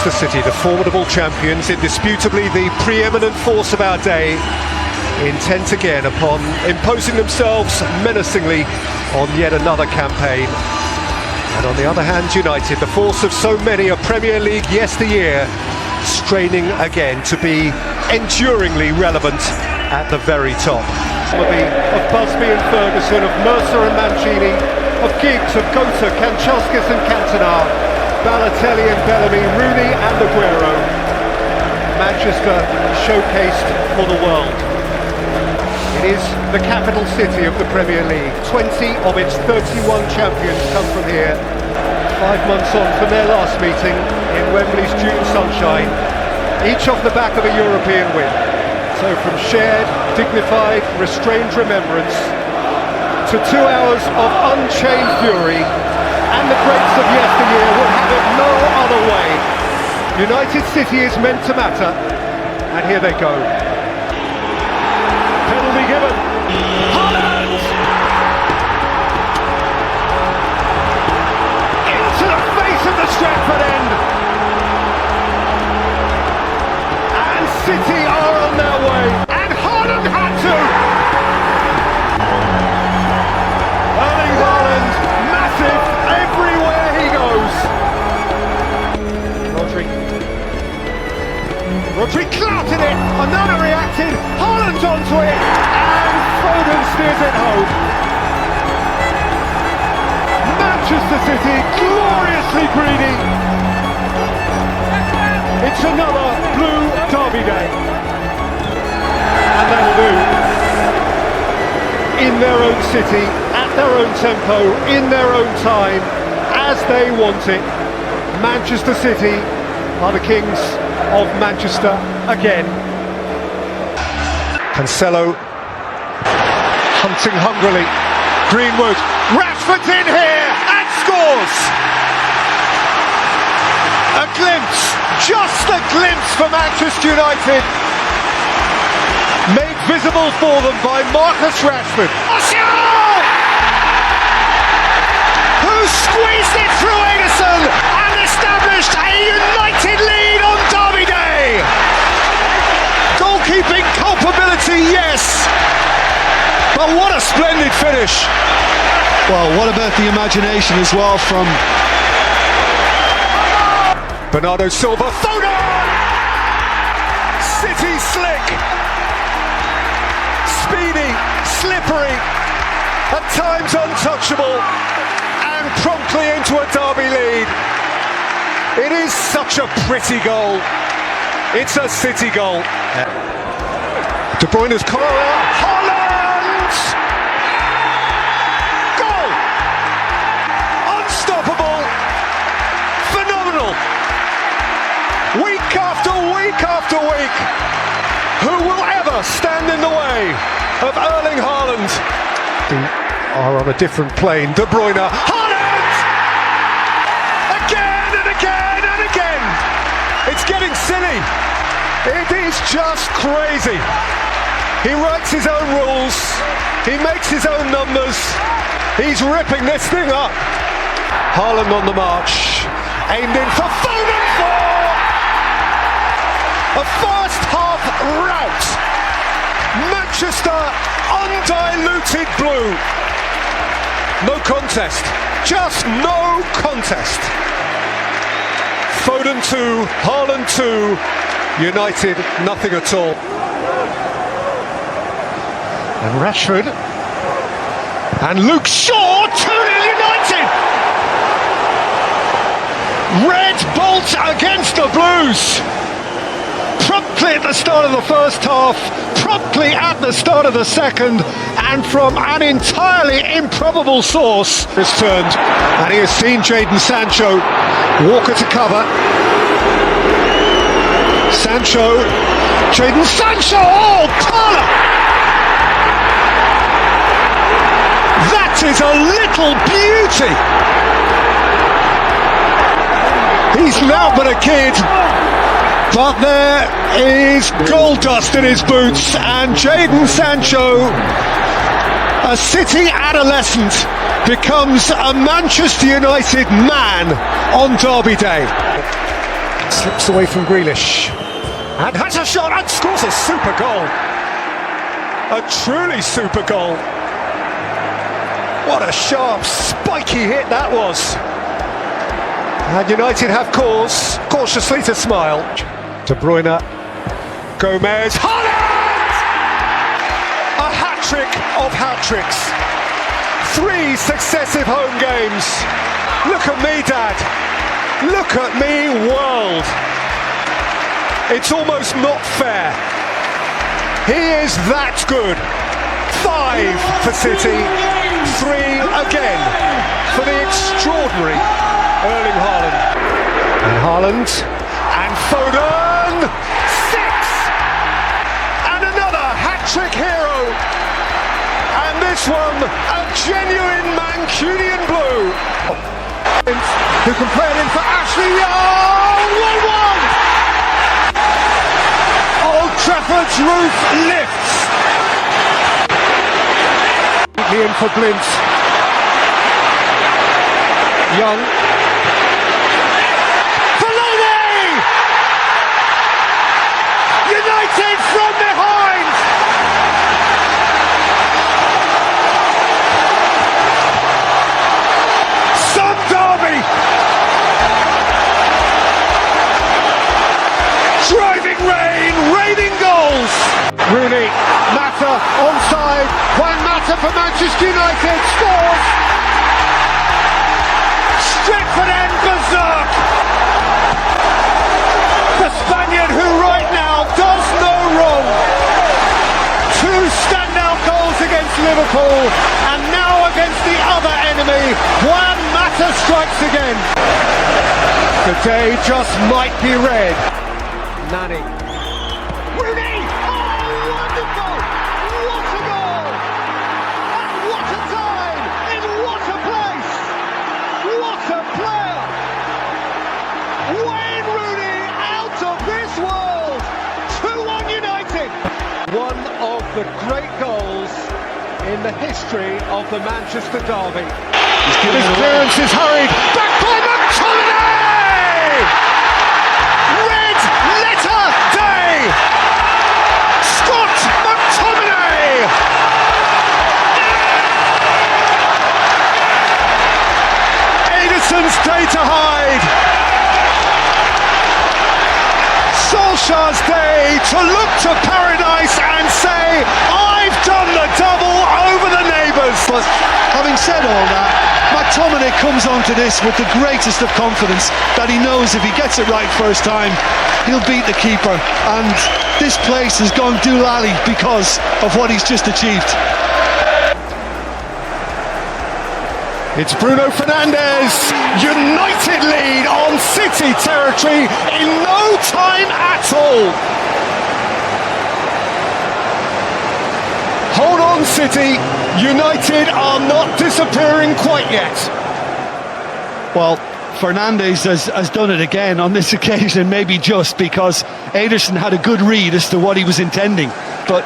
Manchester City, the formidable champions, indisputably the preeminent force of our day, intent again upon imposing themselves menacingly on yet another campaign. And on the other hand, United, the force of so many a Premier League yesteryear, straining again to be enduringly relevant at the very top. Of Busby and Ferguson, of Mercer and Mancini, of Giggs, of Gota, Kanchelskis and Cantona, Balotelli and Bellamy, Rooney and Aguero. Manchester showcased for the world. It is the capital city of the Premier League. 20 of its 31 champions come from here. 5 months on from their last meeting in Wembley's June sunshine, each off the back of a European win. So from shared, dignified, restrained remembrance to 2 hours of unchained fury, and the greats of yesteryear would have it no other way. United City is meant to matter, and here they go. Penalty given. Haaland! Into the face of the Trafford end. And City are on their way. And Haaland had to. Erling Haaland, massive everywhere he goes. Rodri clouted it, another reacted, Haaland onto it, and Foden steers it home. Manchester City gloriously greedy. It's another blue derby day. And that'll do. In their own city, at their own tempo, in their own time, as they want it. Manchester City are the kings of Manchester again. Cancelo hunting hungrily. Greenwood, Rashford's in here and scores! A glimpse, just a glimpse for Manchester United. Made visible for them by Marcus Rashford. Who squeezed it through Ederson and established a United lead on Derby Day. Goalkeeping culpability, yes, but what a splendid finish. Well, what about the imagination as well from Bernardo Silva. Foden! City slick, speedy, slippery, at times untouchable, and promptly into a Derby lead. It is such a pretty goal. It's a City goal. De Bruyne's corner. Haaland! Goal! Unstoppable. Phenomenal. Week after week after week. Who will ever stand in the way of Erling Haaland? They are on a different plane. De Bruyne. Haaland! Again and again and again. It's getting silly. It is just crazy. He writes his own rules. He makes his own numbers. He's ripping this thing up. Haaland on the march. Aimed in for Foden for a first half rout. Manchester undiluted blue. No contest. Just no contest. Foden 2, Haaland 2, United nothing at all. And Rashford and Luke Shaw, 2-0 United. Red bolt against the Blues. Promptly at the start of the first half, promptly at the start of the second, and from an entirely improbable source has turned, and he has seen Jadon Sancho. Walker to cover. Sancho, Jadon Sancho, oh, Parler! That is a little beauty! He's now but a kid, but there is gold dust in his boots, and Jadon Sancho, a City adolescent, becomes a Manchester United man on Derby Day. Slips away from Grealish. And has a shot and scores a super goal. A truly super goal. What a sharp, spiky hit that was. And United have cause, cautiously to smile. De Bruyne, Gomez, Haaland! A hat-trick of hat-tricks. 3 successive home games. Look at me, Dad. Look at me, world. It's almost not fair. He is that good. 5 for City, 3 again for the extraordinary Erling Haaland. And Haaland, and Foden, 6! And another hat-trick hero. And this one, a genuine Mancunian blue. Who can play it in for Ashley Young, 1-1! Old Trafford's roof lifts. In for Blint. Young. United from behind! Some derby! Driving rain, raining goals! Rooney, Mata, onside, Juan Mata for Manchester United, scores! Stretford and berserk! The Spaniard who right now does no wrong. 2 standout goals against Liverpool and now against the other enemy. Juan Mata strikes again. The day just might be red. Nani. Rooney! Oh, wonderful! What a goal! And what a time! In what a place! What a player! Wayne Rooney out of this world! 2-1 United! One of the great goals in the history of the Manchester derby. His clearance is hurried. Back by McTominay! Red letter day! Scott McTominay! Ederson's day to hide. Solskjaer's day to look to paradise and say, I've done the double over the neighbours. But having said all that, McTominay comes onto this with the greatest of confidence that he knows if he gets it right first time, he'll beat the keeper. And this place has gone doolally because of what he's just achieved. It's Bruno Fernandes, United lead on City territory in no time at all. Hold on, City, United are not disappearing quite yet. Well, Fernandes has done it again on this occasion, maybe just because Ederson had a good read as to what he was intending. But